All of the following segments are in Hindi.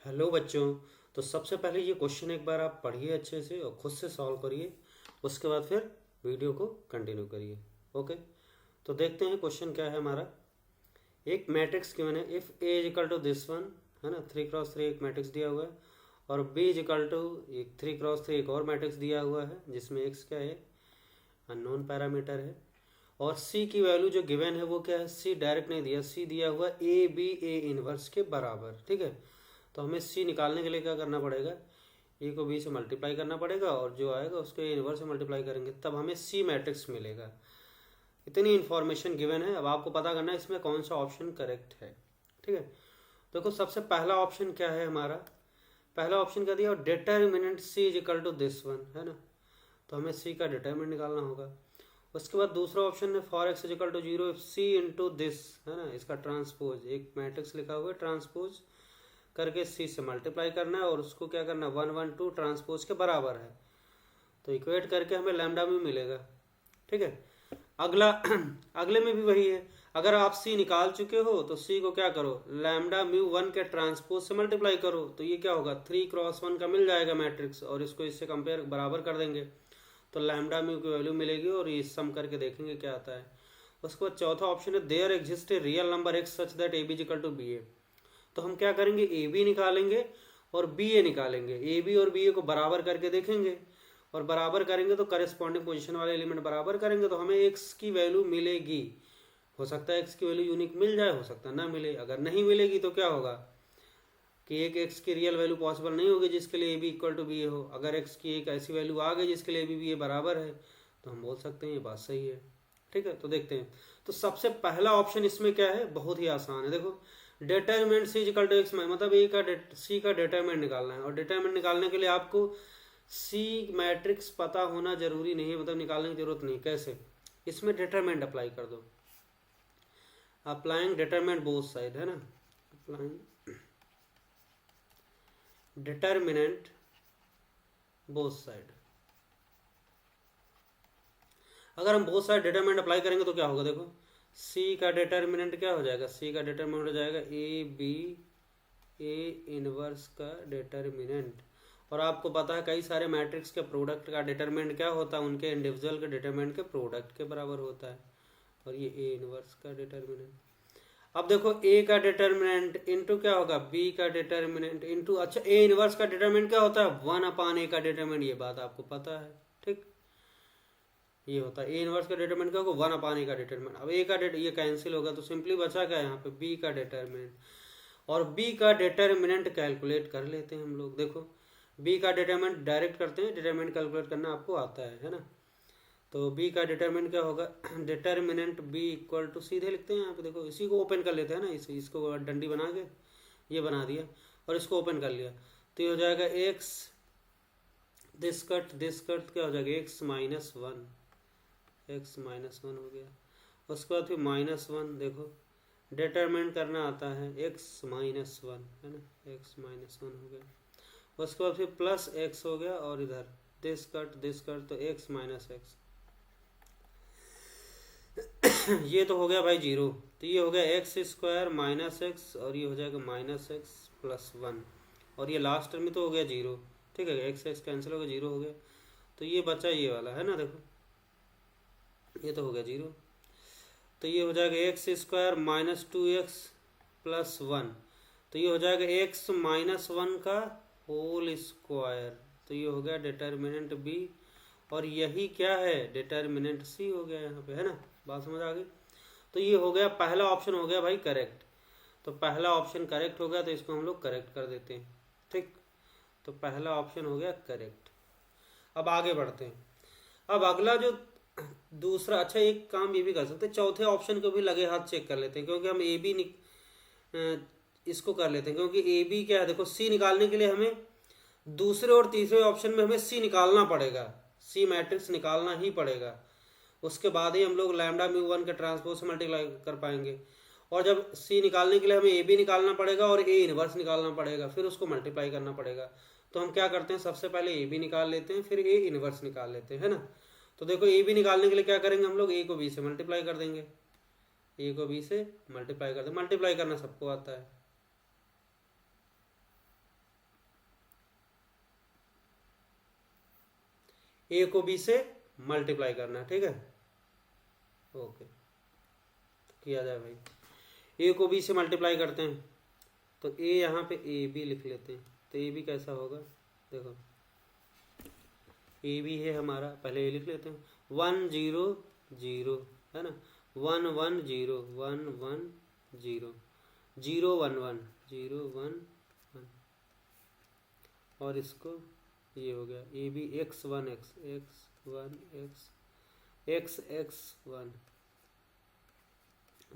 हेलो बच्चों। तो सबसे पहले ये क्वेश्चन एक बार आप पढ़िए अच्छे से और खुद से सॉल्व करिए। उसके बाद फिर वीडियो को कंटिन्यू करिए। ओके। तो देखते हैं क्वेश्चन क्या है हमारा। एक मैट्रिक्स गिवन है, if A is equal to this one, है ना, 3x3 एक मैट्रिक्स दिया हुआ है, और बी इज इक्वल टू एक 3x3 एक और मैट्रिक्स दिया हुआ है जिसमें एक्स क्या है, अननोन पैरामीटर है, और सी की वैल्यू जो गिवन है वो क्या है, सी डायरेक्ट नहीं दिया, सी दिया हुआ ए बी ए इनवर्स के बराबर। ठीक है। तो हमें सी निकालने के लिए क्या करना पड़ेगा, ए को बी से मल्टीप्लाई करना पड़ेगा और जो आएगा उसको ए इनवर्स से मल्टीप्लाई करेंगे, तब हमें सी मैट्रिक्स मिलेगा। इतनी इन्फॉर्मेशन गिवन है। अब आपको पता करना है इसमें कौन सा ऑप्शन करेक्ट है। ठीक है। देखो सबसे पहला ऑप्शन क्या है हमारा, पहला ऑप्शन क्या दिया, determinant C is equal to this one, है ना। तो हमें सी का डिटर्मिनेंट निकालना होगा। उसके बाद दूसरा ऑप्शन है for x is equal to zero if C into this, है ना, इसका ट्रांसपोज, एक मैट्रिक्स लिखा हुआ है, ट्रांसपोज करके सी से मल्टीप्लाई करना है और उसको क्या करना है, 1 1 2 ट्रांसपोज के बराबर है, तो इक्वेट करके हमें लैम्डा म्यू मिलेगा। ठीक है। अगला अगले में भी वही है। अगर आप सी निकाल चुके हो तो सी को क्या करो, लैम्डा म्यू 1 के ट्रांसपोज से मल्टीप्लाई करो, तो ये क्या होगा, 3x1 का मिल जाएगा मैट्रिक्स, और इसको इससे कंपेयर बराबर कर देंगे तो लैम्डा म्यू की वैल्यू मिलेगी, और ये सम करके देखेंगे क्या आता है। उसके बाद चौथा ऑप्शन है there exist a real number X such that A B equal to B A. तो हम क्या करेंगे, ए बी निकालेंगे और बी ए निकालेंगे, ए बी और बी ए को बराबर करके देखेंगे, और बराबर करेंगे तो करस्पॉन्डिंग पोजीशन वाले एलिमेंट बराबर करेंगे तो हमें एक्स की वैल्यू मिलेगी। हो सकता है एक्स की वैल्यू यूनिक मिल जाए, हो सकता है ना मिले। अगर नहीं मिलेगी तो क्या होगा कि एक एक्स की रियल वैल्यू पॉसिबल नहीं होगी जिसके लिए A B equal to B A हो। अगर एक्स की एक ऐसी वैल्यू आ गई जिसके लिए ए बी बी ए बराबर है तो हम बोल सकते हैं ये बात सही है। ठीक है। तो देखते हैं। तो सबसे पहला ऑप्शन इसमें क्या है, बहुत ही आसान है। देखो determinant C equal to x, मतलब ए का सी का डिटरमिनेंट निकालना है, और डिटरमिनेंट निकालने के लिए आपको सी मैट्रिक्स पता होना जरूरी नहीं है, मतलब निकालने की जरूरत नहीं। कैसे, इसमें डिटरमिनेंट अप्लाई कर दो, अप्लाइंग डिटरमिनेंट बोथ साइड, है ना, अप्लाइंग डिटरमिनेंट बोथ साइड। अगर हम बोथ साइड डिटरमिनेंट अप्लाई करेंगे तो क्या होगा, देखो सी का डिटरमिनेंट क्या हो जाएगा, सी का डिटरमिनेंट हो जाएगा ए बी ए इनवर्स का डिटरमिनेंट। और आपको पता है कई सारे मैट्रिक्स के प्रोडक्ट का डिटरमिनेंट क्या होता है, उनके इंडिविजुअल के डिटरमिनेंट के प्रोडक्ट के बराबर होता है, और ये ए इनवर्स का डिटरमिनेंट। अब देखो ए का डिटरमिनेंट इंटू क्या होगा, बी का डिटरमिनेंट इंटू, अच्छा ए इनवर्स का डिटरमिनेंट क्या होता है, 1 ए का डिटरमिनेंट, ये बात आपको पता है। ठीक, ये होता है ए इनवर्स का डिटरमिनेंट क्या होगा, 1 ए का डिटरमिनेंट। अब ए का ये कैंसिल होगा तो सिंपली बचा क्या यहाँ पे, बी का डिटरमिनेंट। और बी का डिटरमिनेंट कैलकुलेट कर लेते हैं हम लोग। देखो बी का डिटरमिनेंट डायरेक्ट करते हैं, डिटरमिनेंट कैलकुलेट करना आपको आता है ना। तो बी का डिटरमिनेंट क्या होगा, डिटरमिनेंट बी इक्वल टू, सीधे लिखते हैं यहाँ पे, देखो इसी को ओपन कर लेते हैं ना, इसको डंडी बना के ये बना दिया और इसको ओपन कर लिया, तो ये हो जाएगा एक्स दिस कट क्या हो जाएगा, x minus one, x minus one हो गया। उसके बाद फिर -1, देखो डिटरमिनेंट करना आता है x-1, है ना, x-1 हो गया। उसके बाद फिर प्लस x हो गया, और इधर दिस कट तो x माइनस एक्स ये तो हो गया भाई जीरो, तो ये हो गया एक्स स्क्वायर माइनस एक्स, और ये हो जाएगा -x+1, और ये लास्ट टर्म में तो हो गया जीरो। ठीक है, एक्स एक्स कैंसिल हो गया, जीरो हो गया, तो ये बचा ये वाला, है ना, देखो ये तो हो गया जीरो। तो ये हो जाएगा x² -2x+1, तो ये हो जाएगा x-1 का होल स्क्वायर, तो ये हो गया डिटरमिनेंट बी, और यही क्या है, डिटरमिनेंट सी हो गया यहाँ पे, है ना, बात समझ आ गई। तो ये हो गया पहला ऑप्शन हो गया भाई करेक्ट। तो पहला ऑप्शन करेक्ट हो गया तो इसको हम लोग करेक्ट कर देते हैं। ठीक, तो पहला ऑप्शन हो गया करेक्ट। अब आगे बढ़ते हैं। अब अगला जो दूसरा, अच्छा एक काम ये भी कर सकते हैं, चौथे ऑप्शन को भी लगे हाथ चेक कर लेते हैं, क्योंकि हम ए बी इसको कर लेते हैं, क्योंकि ए बी क्या है, देखो सी निकालने के लिए हमें दूसरे और तीसरे ऑप्शन में हमें सी निकालना पड़ेगा, सी मैट्रिक्स निकालना ही पड़ेगा, उसके बाद ही हम लोग लैम्डा म्यू 1 के ट्रांसपोज से मल्टीप्लाई कर पाएंगे। और जब सी निकालने के लिए हमें ए बी निकालना पड़ेगा और ए इनवर्स निकालना पड़ेगा, फिर उसको मल्टीप्लाई करना पड़ेगा। तो हम क्या करते हैं, सबसे पहले ए बी निकाल लेते हैं, फिर ए इनवर्स निकाल लेते हैं, है ना। तो देखो ए बी निकालने के लिए क्या करेंगे हम लोग, ए को बी से मल्टीप्लाई कर देंगे, ए को बी से मल्टीप्लाई कर देंगे, मल्टीप्लाई करना सबको आता है। ए को बी से मल्टीप्लाई करना है, ठीक है। ओके, किया जाए भाई। ए को बी से मल्टीप्लाई करते हैं तो ए यहाँ पे ए बी लिख लेते हैं। तो ए बी कैसा होगा, देखो ए बी है हमारा, पहले ए लिख लेते हैं, 1 0 0 है ना, 1 1 0 1 1 0 0 1 1 0 1 1, और इसको ये हो गया A B x 1 x x 1 x x x 1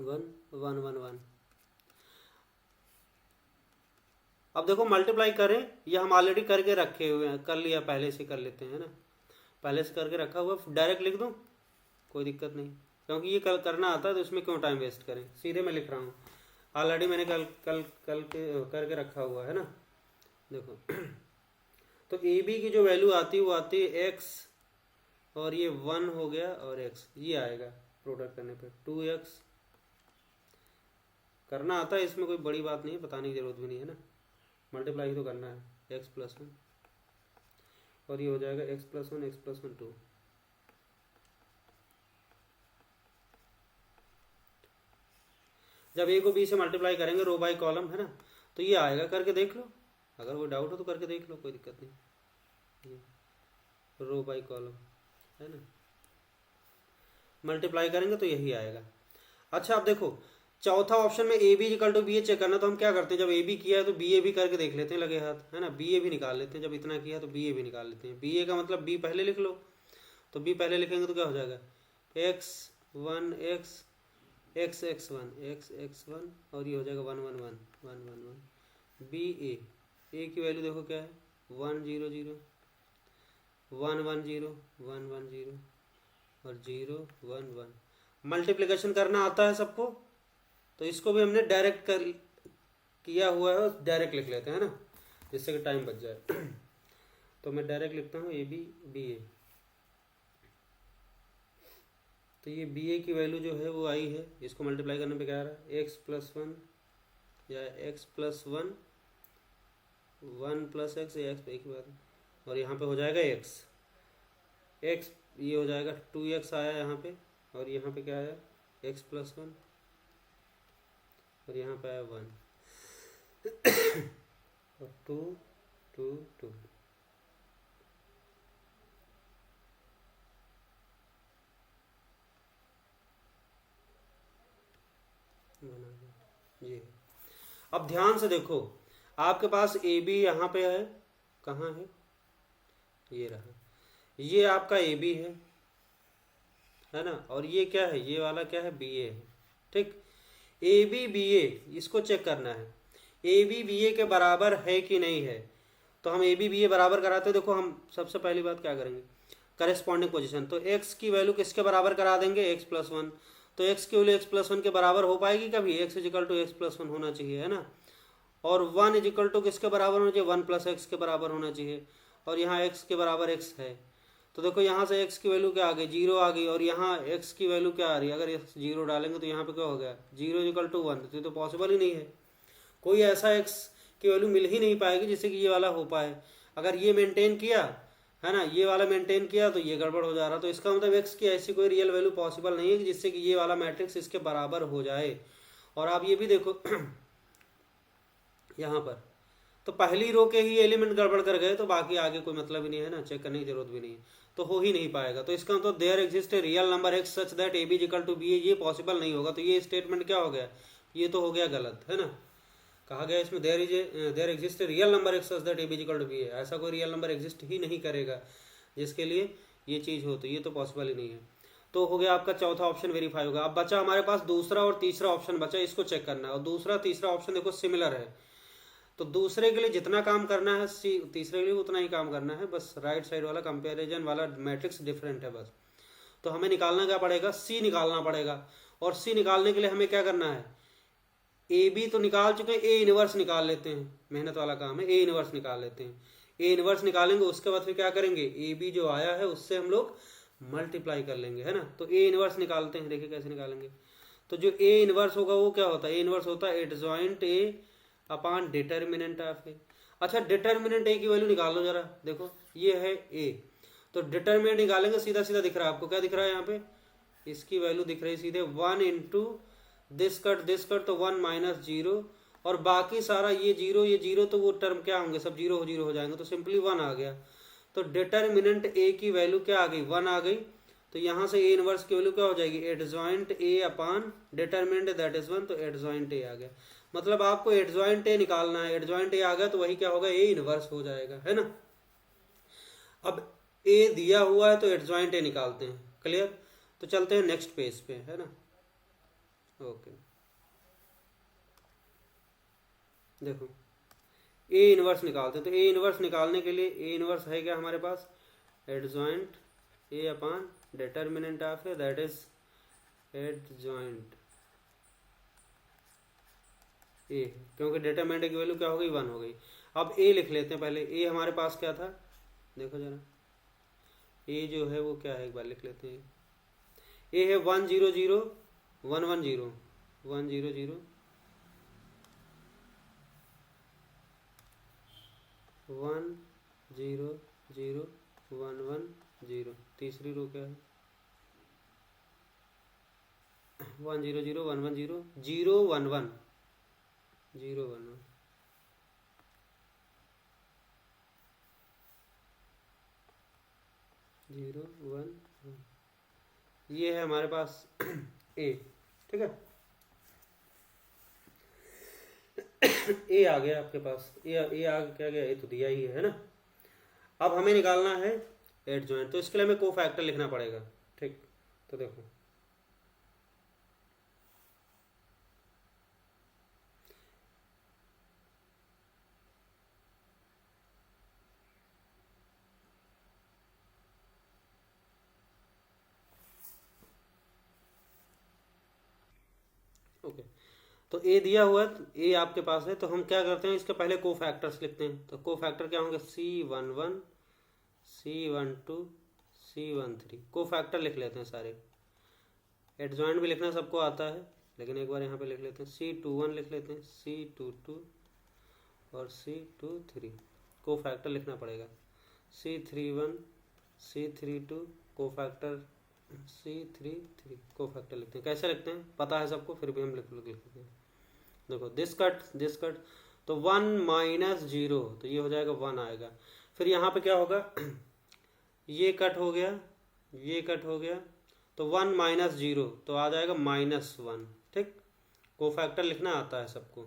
1 1 1 1। अब देखो मल्टीप्लाई करें, ये हम ऑलरेडी करके रखे हुए हैं, कर लिया, पहले से कर लेते हैं ना, पहले से करके रखा हुआ, डायरेक्ट लिख दूं कोई दिक्कत नहीं, क्योंकि ये कल करना आता है तो इसमें क्यों टाइम वेस्ट करें, सीधे मैं लिख रहा हूँ, ऑलरेडी मैंने कल कल कल के करके रखा हुआ है ना। देखो तो ए बी की जो वैल्यू आती है वो आती है x, और ये 1 हो गया और x, ये आएगा प्रोडक्ट करने पे 2x। करना आता है, इसमें कोई बड़ी बात नहीं है, बताने की जरूरत भी नहीं है ना, मल्टीप्लाई ही तो करना है x प्लस 1, और ये हो जाएगा x प्लस 1 x प्लस 1 2। जब a को b से मल्टीप्लाई करेंगे रो बाई कॉलम है ना, तो ये आएगा, करके देख लो, अगर कोई डाउट हो तो करके देख लो, कोई दिक्कत नहीं, रो बाई कॉलम है ना, मल्टीप्लाई करेंगे तो यही आएगा। अच्छा अब देखो चौथा ऑप्शन में A B equal to B A check करना, तो हम क्या करते हैं, जब ए बी किया है तो बी ए भी करके देख लेते हैं लगे हाथ, है ना, बी ए भी निकाल लेते हैं, जब इतना किया तो बी ए भी निकाल लेते हैं। बी ए का मतलब बी पहले लिख लो, तो बी पहले लिखेंगे तो क्या हो जाएगा, x 1 x x x 1 x x 1, और ये हो जाएगा 1 1 1 1 1 1। बी ए की वैल्यू देखो क्या है, 1 0 0 1 1 0 1 1 0 और 0 1 1। मल्टीप्लिकेशन करना आता है सबको, तो इसको भी हमने डायरेक्ट कर किया हुआ है, डायरेक्ट लिख लेते हैं ना, जिससे कि टाइम बच जाए। तो मैं डायरेक्ट लिखता हूँ ए बी बी ए, तो ये बी ए की वैल्यू जो है वो आई है, इसको मल्टीप्लाई करने पे क्या आ रहा है, x प्लस 1 या x प्लस 1 1 प्लस एक्स, या एक्स एक बार, और यहाँ पे हो जाएगा x x, ये हो जाएगा 2x आया यहाँ पे, और यहाँ पे क्या आया x प्लस 1, और यहाँ पे आया 1 और 2 2 2। ये अब ध्यान से देखो, आपके पास ए बी यहाँ पे है, कहाँ है, ये रहा, ये आपका ए बी है ना, और ये क्या है, ये वाला क्या है, बी ए है, ठीक। ए बी बी ए इसको चेक करना है, ए बी बी ए के बराबर है कि नहीं है, तो हम ए बी बी ए बराबर कराते हैं। देखो हम सबसे पहली बात क्या करेंगे, करेस्पॉन्डिंग पोजीशन, तो x की वैल्यू किसके बराबर करा देंगे, x प्लस 1, तो x की वैल्यू x प्लस 1 के बराबर हो पाएगी कभी, x equal to x plus 1 होना चाहिए, है ना, और 1 इजिकल टू किसके बराबर होना चाहिए, 1 प्लस एक्स के बराबर होना चाहिए, और यहाँ x के बराबर x है, तो देखो यहाँ से x की वैल्यू क्या आ गई, 0 आ गई, और यहाँ x की वैल्यू क्या आ रही है, अगर x 0 डालेंगे तो यहाँ पे क्या हो गया, 0 इजिकल टू 1, तो ये तो पॉसिबल ही नहीं है, कोई ऐसा x की वैल्यू मिल ही नहीं पाएगी जिससे कि ये वाला हो पाए। अगर ये मेंटेन किया है ना, ये वाला मेंटेन किया तो ये गड़बड़ हो जा रहा, तो इसका मतलब x की ऐसी कोई रियल वैल्यू पॉसिबल नहीं है कि जिससे कि ये वाला मैट्रिक्स इसके बराबर हो जाए। और आप ये भी देखो यहाँ पर तो पहली रो के ही एलिमेंट गड़बड़ कर गए, तो बाकी आगे कोई मतलब ही नहीं है ना, चेक करने की जरूरत भी नहीं है, तो हो ही नहीं पाएगा। तो इसका मतलब there exist a real number X such that A B equal to B A, ये पॉसिबल नहीं होगा, तो ये स्टेटमेंट क्या हो गया, ये तो हो गया गलत, है ना। कहा गया इसमें there exist a real number X such that A B equal to B A, ऐसा कोई रियल नंबर एग्जिस्ट ही नहीं करेगा जिसके लिए ये चीज़ हो, तो ये तो पॉसिबल ही नहीं है। तो हो गया आपका चौथा ऑप्शन वेरीफाई होगा। अब बचा हमारे पास दूसरा और तीसरा ऑप्शन बचा, इसको चेक करना है, और दूसरा तीसरा ऑप्शन देखो सिमिलर है, तो दूसरे के लिए जितना काम करना है तीसरे के लिए उतना ही काम करना है, बस राइट साइड वाला कंपैरिजन वाला मैट्रिक्स डिफरेंट है बस। तो हमें निकालना क्या पड़ेगा, सी निकालना पड़ेगा, और सी निकालने के लिए हमें क्या करना है, ए बी तो निकाल चुके हैं, ए इनवर्स निकाल लेते हैं, मेहनत वाला काम है, ए इनवर्स निकाल लेते हैं। ए इनवर्स निकालेंगे उसके बाद फिर क्या करेंगे, ए बी जो आया है उससे हम लोग मल्टीप्लाई कर लेंगे, है ना। तो ए इनवर्स निकालते हैं, देखिए कैसे निकालेंगे। तो जो ए इनवर्स होगा वो क्या होता है, ए इनवर्स होता है adjoint A upon determinant of A. अच्छा डिटर्मिनेंट ए की वैल्यू निकाल लो जरा, देखो ये है ए, तो डिटरमिनेंट निकालेंगे, सीधा सीधा दिख रहा है आपको, क्या दिख रहा है यहाँ पे, इसकी वैल्यू दिख रही है सीधे 1 इंटू दिस कट तो 1 माइनस 0, और बाकी सारा ये जीरो तो वो टर्म क्या होंगे, सब जीरो हो जाएंगे, तो सिंपली 1 आ गया। तो डिटरमिनेंट ए की वैल्यू क्या आ गई, 1 आ गई। तो यहाँ से ए इनवर्स की वैल्यू क्या हो जाएगी, adjoint A upon determinant that is 1, तो एडजॉइंट ए आ गया। मतलब आपको एडजॉइंट ए निकालना है, एडजॉइंट ए आ गया तो वही क्या होगा, ए इनवर्स हो जाएगा, है ना। अब ए दिया हुआ है तो एडजॉइंट ए निकालते हैं, क्लियर। तो चलते हैं नेक्स्ट पेज पे, है ना। ओके, देखो ए इनवर्स निकालते हैं। तो ए इनवर्स निकालने के लिए ए इनवर्स है क्या हमारे पास, adjoint A upon determinant of A that is adjoint A, क्योंकि डिटरमिनेंट की वैल्यू क्या हो गई, 1 हो गई। अब ए लिख लेते हैं पहले। ए हमारे पास क्या था, देखो जरा, ए जो है वो क्या है, एक बार लिख लेते हैं। ए है 1 0 0 1 1 0 1 0 0 1 0 0 1 1 0। तीसरी रो क्या है, 1 0 0 1 1 0 0 1 1 0 1 1 0 1 1। ये है हमारे पास ए, ठीक है। ए आ गया आपके पास, ए आ क्या गया, ए तो दिया ही है ना। अब हमें निकालना है एडजॉइंट, तो इसके लिए हमें कोफैक्टर लिखना पड़ेगा, ठीक। तो देखो ओके, तो ए दिया हुआ है, ए आपके पास है, तो हम क्या करते हैं, इसके पहले कोफैक्टर्स लिखते हैं। तो कोफैक्टर क्या होंगे, C11 C12 C13, कोफैक्टर लिख लेते हैं सारे। एडजॉइंट भी लिखना सबको आता है, लेकिन एक बार यहाँ पे लिख लेते हैं। C21 लिख लेते हैं, C22 और C23, कोफैक्टर लिखना पड़ेगा। C31 C32 cofactor, C33 cofactor लिखते हैं। कैसे लिखते हैं पता है सबको, फिर भी हम लिख लेते हैं। देखो दिस कट, तो 1 माइनस 0, तो ये हो जाएगा 1 आएगा। फिर यहाँ पे क्या होगा, ये कट हो गया, ये कट हो गया, तो 1 माइनस 0 तो आ जाएगा -1, ठीक। कोफैक्टर लिखना आता है सबको।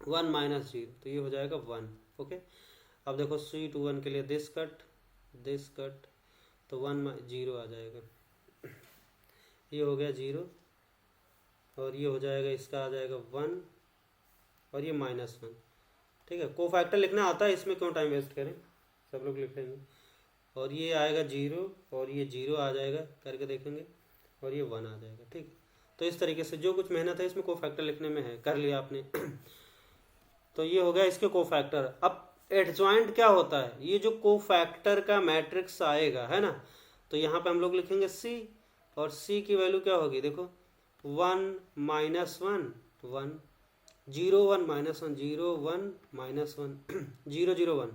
1 माइनस 0 तो ये हो जाएगा 1, ओके। अब देखो C21 के लिए दिस कट, तो 1 0 आ जाएगा, ये हो गया 0, और ये हो जाएगा, इसका आ जाएगा 1, और ये -1, ठीक है। कोफैक्टर लिखना आता है, इसमें क्यों टाइम वेस्ट करें, सब लोग लिख लेंगे। और ये आएगा 0, और ये 0 आ जाएगा, करके देखेंगे, और ये 1 आ जाएगा, ठीक। तो इस तरीके से जो कुछ मेहनत है इसमें कोफैक्टर लिखने में है, कर लिया आपने। तो ये हो गया इसके कोफैक्टर। अब एडजॉइंट क्या होता है, ये जो कोफैक्टर का मैट्रिक्स आएगा, है ना, तो यहाँ पे हम लोग लिखेंगे C, और C की वैल्यू क्या होगी, देखो 1 -1 1 0 1 -1 0 1 -1 0 0 1।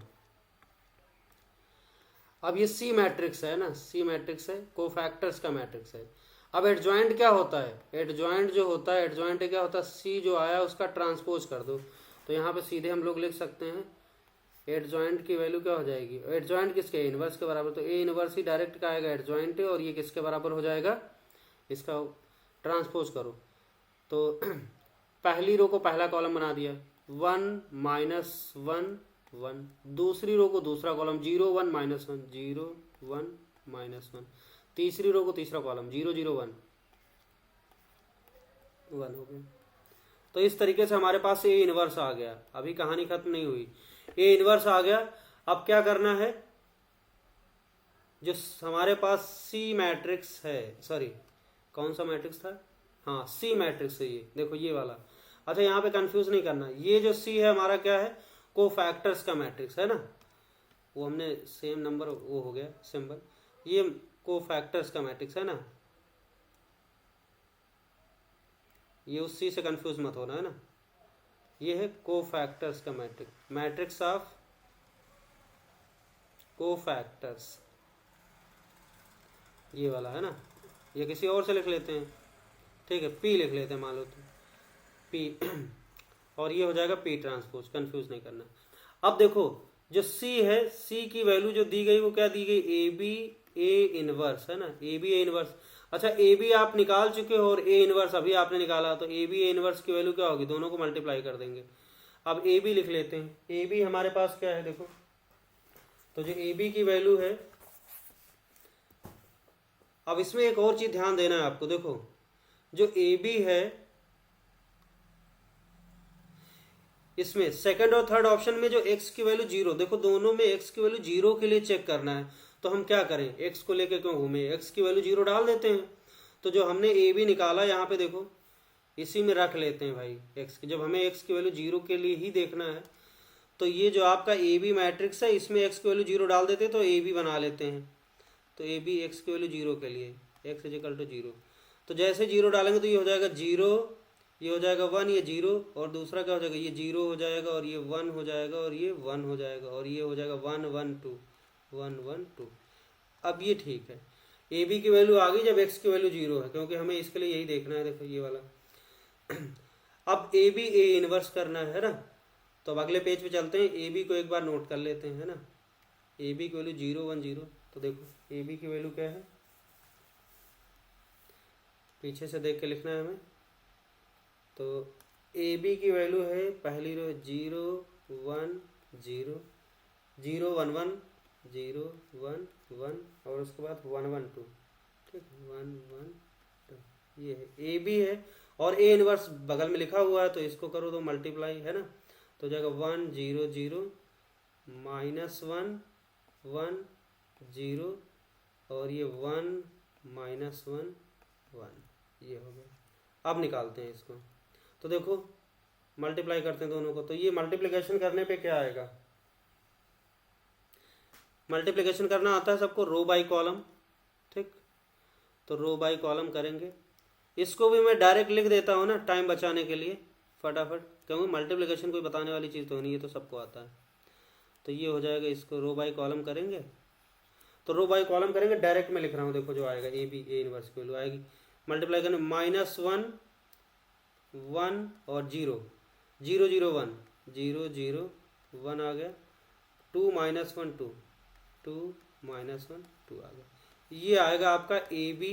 अब ये C मैट्रिक्स है ना, C मैट्रिक्स है, कोफैक्टर्स का मैट्रिक्स है। अब एडजॉइंट क्या होता है, एडजॉइंट जो होता है, एडजॉइंट क्या होता है, C जो आया उसका ट्रांसपोज कर दो। तो यहाँ पे सीधे हम लोग लिख सकते हैं एडजॉइंट की वैल्यू क्या हो जाएगी, एडजॉइंट किसके, इनवर्स के बराबर, तो ए इनवर्स ही डायरेक्ट का आएगा एडजॉइंट, और ये किसके बराबर हो जाएगा, इसका ट्रांसपोज करो। तो पहली रो को पहला कॉलम बना दिया, 1 -1 1, दूसरी रो को दूसरा कॉलम 0 1 -1 0 1 -1, तीसरी रो को तीसरा कॉलम 0 0 1 1 हो गया। तो इस तरीके से हमारे पास ए इनवर्स आ गया। अभी कहानी खत्म नहीं हुई, ए इनवर्स आ गया। अब क्या करना है, जो हमारे पास सी मैट्रिक्स है, सॉरी कौन सा मैट्रिक्स था, हाँ सी मैट्रिक्स है ये, देखो ये वाला। अच्छा यहाँ पे कंफ्यूज नहीं करना, ये जो सी है हमारा क्या है, कोफैक्टर्स का मैट्रिक्स है ना, वो हमने सेम नंबर वो हो गया सिंबल, ये कोफैक्टर्स का मैट्रिक्स है ना, ये उस सी से कंफ्यूज मत होना, है ना। ये है कोफैक्टर्स का मैट्रिक्स, मैट्रिक्स ऑफ कोफैक्टर्स, ये वाला है ना, ये किसी और से लिख लेते हैं, ठीक है, पी लिख लेते हैं मान लो तो पी और ये हो जाएगा पी ट्रांसपोज, कंफ्यूज नहीं करना। अब देखो जो सी है, सी की वैल्यू जो दी गई वो क्या दी गई, ए बी ए इनवर्स है ना, ए बी ए इनवर्स। अच्छा ए बी आप निकाल चुके हो और ए इनवर्स अभी आपने निकाला, तो ए बी ए इनवर्स की वैल्यू क्या होगी, दोनों को मल्टीप्लाई कर देंगे। अब ए बी लिख लेते हैं, ए बी हमारे पास क्या है देखो, तो जो ए बी की वैल्यू है, अब इसमें एक और चीज ध्यान देना है आपको, देखो जो ए बी है इसमें सेकंड और थर्ड ऑप्शन में जो x की वैल्यू 0, देखो दोनों में x की वैल्यू 0 के लिए चेक करना है, तो हम क्या करें, x को लेके क्यों घूमे, x की वैल्यू 0 डाल देते हैं। तो जो हमने ए बी निकाला यहाँ पे देखो इसी में रख लेते हैं भाई x की, जब हमें x की वैल्यू 0 के लिए ही देखना है, तो ये जो आपका ए बी मैट्रिक्स है इसमें x की वैल्यू 0 डाल देते हैं, तो ए बी बना लेते हैं। तो ए बी एक्स की वैल्यू 0 के लिए x इजिकल टू 0, तो जैसे 0 डालेंगे तो ये हो जाएगा 0, ये हो जाएगा 1, ये 0, और दूसरा क्या हो जाएगा, ये 0 हो जाएगा और ये 1 हो जाएगा और ये 1 हो जाएगा और ये हो जाएगा 1 1 2 1 1 2। अब ये ठीक है, ए बी की वैल्यू आ गई जब x की वैल्यू 0 है, क्योंकि हमें इसके लिए यही देखना है, देखो ये वाला अब ए बी ए इनवर्स करना है ना, तो अब अगले पेज पे चलते हैं, ए बी को एक बार नोट कर लेते हैं है ना, ए बी की वैल्यू 0 1 0, तो देखो ए बी की वैल्यू क्या है, पीछे से देख के लिखना है हमें, तो ए बी की वैल्यू है पहली रो 0 1 0 0 1 1 0 1 1 और उसके बाद 1 1 2, ठीक है 1 1 2, ये है ए बी है, और ए इनवर्स बगल में लिखा हुआ है, तो इसको करो तो मल्टीप्लाई है ना, तो जाएगा 1 0 0 माइनस 1 1 0 और ये 1 माइनस 1 1, ये हो गया। अब निकालते हैं इसको, तो देखो मल्टीप्लाई करते हैं दोनों को, तो ये मल्टीप्लिकेशन करने पे क्या आएगा, मल्टीप्लिकेशन करना आता है सबको, रो बाई कॉलम, ठीक, तो रो बाई कॉलम करेंगे। इसको भी मैं डायरेक्ट लिख देता हूँ ना टाइम बचाने के लिए फटाफट, क्योंकि मल्टीप्लिकेशन कोई बताने वाली चीज़ तो नहीं है, तो सबको आता है। तो ये हो जाएगा, इसको रो बाई कॉलम करेंगे, तो रो बाई कॉलम करेंगे, डायरेक्ट में लिख रहा हूँ, देखो जो आएगा ए बी ए इनवर्स की वैल्यू आएगी, मल्टीप्लाई करने माइनस 1 1 और 0 0 0 1 0 0 1 आ गया, 2 माइनस 1 2 2 माइनस 1 2 आ गया, ये आएगा आपका ए बी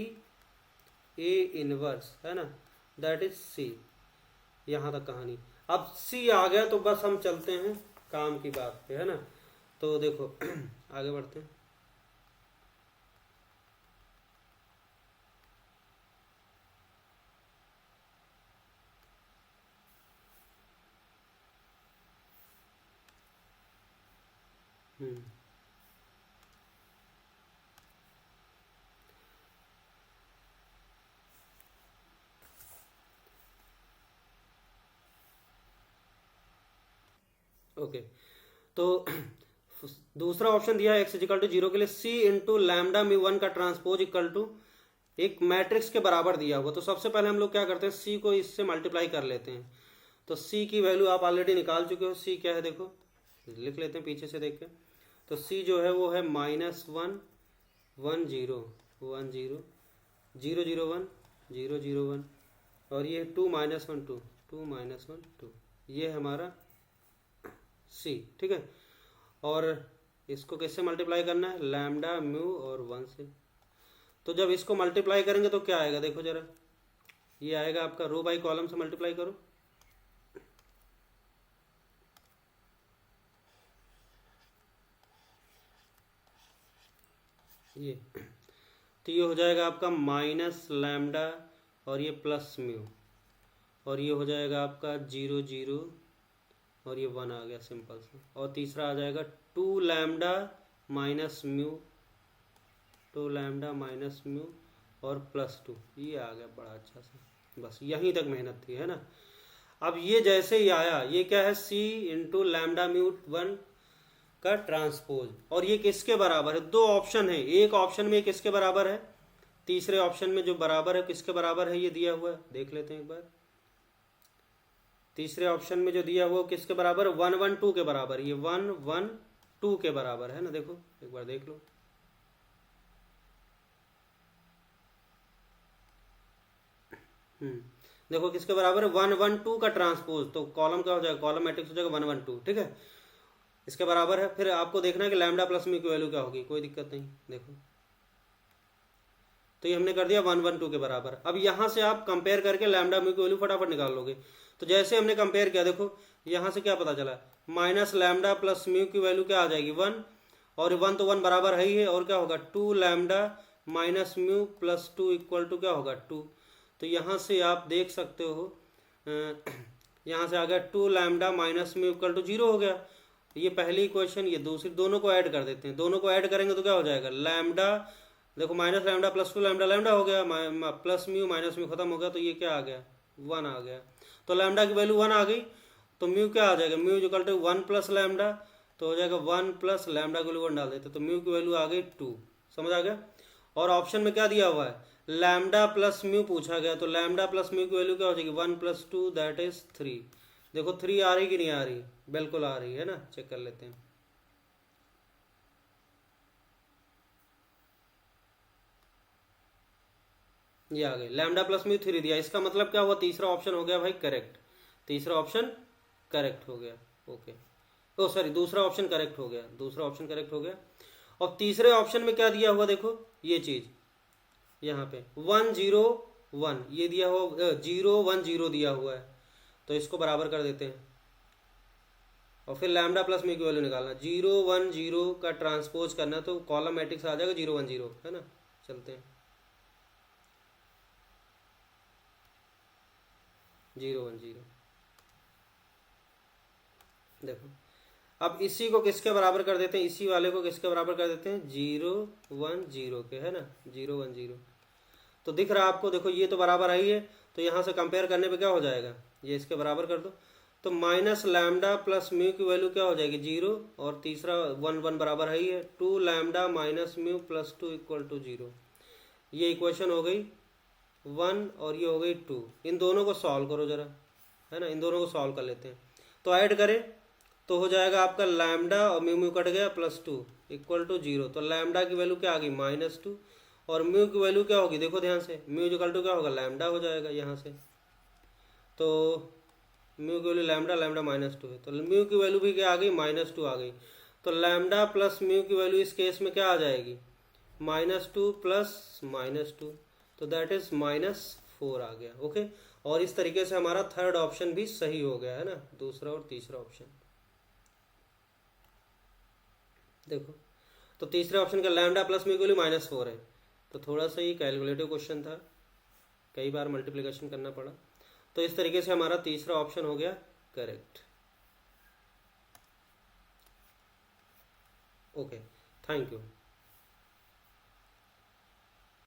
ए इनवर्स है ना, दैट इज सी। यहाँ तक कहानी, अब सी आ गया तो बस हम चलते हैं काम की बात पे है ना, तो देखो आगे बढ़ते हैं। ओके तो दूसरा ऑप्शन दिया है x इजिकल टू 0 के लिए c इंटू लैमडा म्यू 1 का ट्रांसपोज इक्वल टू एक मैट्रिक्स के बराबर दिया हुआ, तो सबसे पहले हम लोग क्या करते हैं, c को इससे मल्टीप्लाई कर लेते हैं। तो c की वैल्यू आप ऑलरेडी निकाल चुके हो, c क्या है देखो लिख लेते हैं पीछे से देख के, तो c जो है वो है माइनस 1 1 0 1 0 0 0 1 0 0 1 और ये 2 माइनस 1 2 2 माइनस 1 2, ये हमारा सी, ठीक है। और इसको कैसे मल्टीप्लाई करना है, लैम्डा म्यू और 1 से, तो जब इसको मल्टीप्लाई करेंगे तो क्या आएगा देखो जरा, ये आएगा आपका रो बाई कॉलम से मल्टीप्लाई करो, ये तो ये हो जाएगा आपका माइनस लैम्डा और ये प्लस म्यू, और ये हो जाएगा आपका 0 0 और ये 1 आ गया सिंपल सा, और तीसरा आ जाएगा 2 lambda minus mu 2 lambda minus mu और प्लस 2, ये आ गया बड़ा अच्छा सा, बस यहीं तक मेहनत थी है ना। अब ये जैसे ही आया, ये क्या है c इंटू लैम्डा म्यू 1 का ट्रांसपोज, और ये किसके बराबर है, दो ऑप्शन है, एक ऑप्शन में किसके बराबर है, तीसरे ऑप्शन में जो बराबर है किसके बराबर है ये दिया हुआ है, देख लेते हैं एक बार। तीसरे ऑप्शन में जो दिया हुआ किसके बराबर, 1 1 2 के बराबर, ये 1 1 2 के बराबर है ना, देखो एक बार देख लो, देखो किसके बराबर है, 112 का ट्रांसपोज, तो कॉलम क्या हो जाएगा, कॉलम मैट्रिक्स हो जाएगा 112, ठीक है, इसके बराबर है। फिर आपको देखना है कि लैम्डा प्लस म्यू की वैल्यू क्या होगी, कोई दिक्कत नहीं। देखो तो ये हमने कर दिया 112 के बराबर। अब यहाँ से आप कंपेयर करके लैम्डा म्यू की वैल्यू फटाफट निकाल लोगे। तो जैसे हमने कंपेयर किया, देखो यहाँ से क्या पता चला, माइनस लैम्डा प्लस म्यू की वैल्यू क्या आ जाएगी 1, और 1 तो 1 बराबर है ही है, और क्या होगा 2 lambda minus mu plus 2 equal to क्या होगा 2। तो यहाँ से आप देख सकते हो, यहाँ से आ गया 2 lambda minus mu equal to 0 हो गया। ये पहली इक्वेशन, ये दूसरी, दोनों को ऐड कर देते हैं। दोनों को ऐड करेंगे तो क्या हो जाएगा, लैम्डा, देखो minus lambda plus 2 lambda, lambda हो गया, प्लस म्यू माइनस म्यू खत्म हो गया, तो ये क्या आ गया 1 आ गया। तो लैम्डा की वैल्यू 1 आ गई, तो म्यू क्या आ जाएगा, mu equal to 1 plus lambda, तो हो जाएगा 1 प्लस लैम्डा की वैल्यू 1 डाल देते, तो म्यू की वैल्यू आ गई 2। समझ आ गया। और ऑप्शन में क्या दिया हुआ है, लैम्डा प्लस म्यू पूछा गया, तो लैम्डा प्लस म्यू की वैल्यू क्या हो जाएगी 1 प्लस 2 दैट इज 3। देखो 3 आ रही कि नहीं आ रही, बिल्कुल आ रही है ना, चेक कर लेते हैं। ये आ गई, लैम्डा प्लस म्यू 3 दिया, इसका मतलब क्या हुआ, तीसरा ऑप्शन हो गया भाई करेक्ट, तीसरा ऑप्शन करेक्ट हो गया। ओके, ओ सॉरी, दूसरा ऑप्शन करेक्ट हो गया, दूसरा ऑप्शन करेक्ट हो गया। और तीसरे ऑप्शन में क्या दिया हुआ, देखो ये चीज यहाँ पे 1 0 1 ये दिया हुआ, 0 1 0 दिया हुआ है, तो इसको बराबर कर देते हैं। और फिर लैम्डा प्लस म्यू की वैल्यू निकालना, 0 1 0 का ट्रांसपोज करना, तो कॉलम मैट्रिक्स आ जाएगा 0 1 0, है ना। चलते हैं 0 1 0। देखो अब इसी को किसके बराबर कर देते हैं, इसी वाले को किसके बराबर कर देते हैं 0 1 0 के, है ना, 0 1 0। तो दिख रहा है आपको, देखो ये तो बराबर है ही है, तो यहाँ से कंपेयर करने पे क्या हो जाएगा, ये इसके बराबर कर दो, तो माइनस लैम्डा प्लस म्यू की वैल्यू क्या हो जाएगी 0, और तीसरा 1 1 बराबर है ही है, 2 lambda minus mu plus 2 equal to 0। ये इक्वेशन हो गई 1 और ये हो गई 2। इन दोनों को सॉल्व करो जरा, है ना, इन दोनों को सॉल्व कर लेते हैं। तो ऐड करें तो हो जाएगा आपका लैम्डा और म्यू म्यू कट गया प्लस 2 इक्वल टू 0। तो लैम्डा की वैल्यू क्या आ गई -2, और म्यू की वैल्यू क्या होगी, देखो ध्यान से, म्यू इक्वल टू क्या होगा लैम्डा हो जाएगा यहाँ से। तो म्यू की वैल्यू लैम्डा, लैम्डा -2 है, तो म्यू की वैल्यू भी क्या आ गई -2 आ गई। तो लैम्डा प्लस म्यू की वैल्यू इस केस में क्या आ जाएगी -2 प्लस -2, तो दैट इज -4 आ गया। ओके, और इस तरीके से हमारा थर्ड ऑप्शन भी सही हो गया, है ना, दूसरा और तीसरा ऑप्शन। देखो तो तीसरे ऑप्शन का लैम्डा प्लस म्यू की वैल्यू -4 है, तो थोड़ा सा ये कैलकुलेटिव क्वेश्चन था, कई बार मल्टीप्लिकेशन करना पड़ा। तो इस तरीके से हमारा तीसरा ऑप्शन हो गया करेक्ट। Okay, thank you.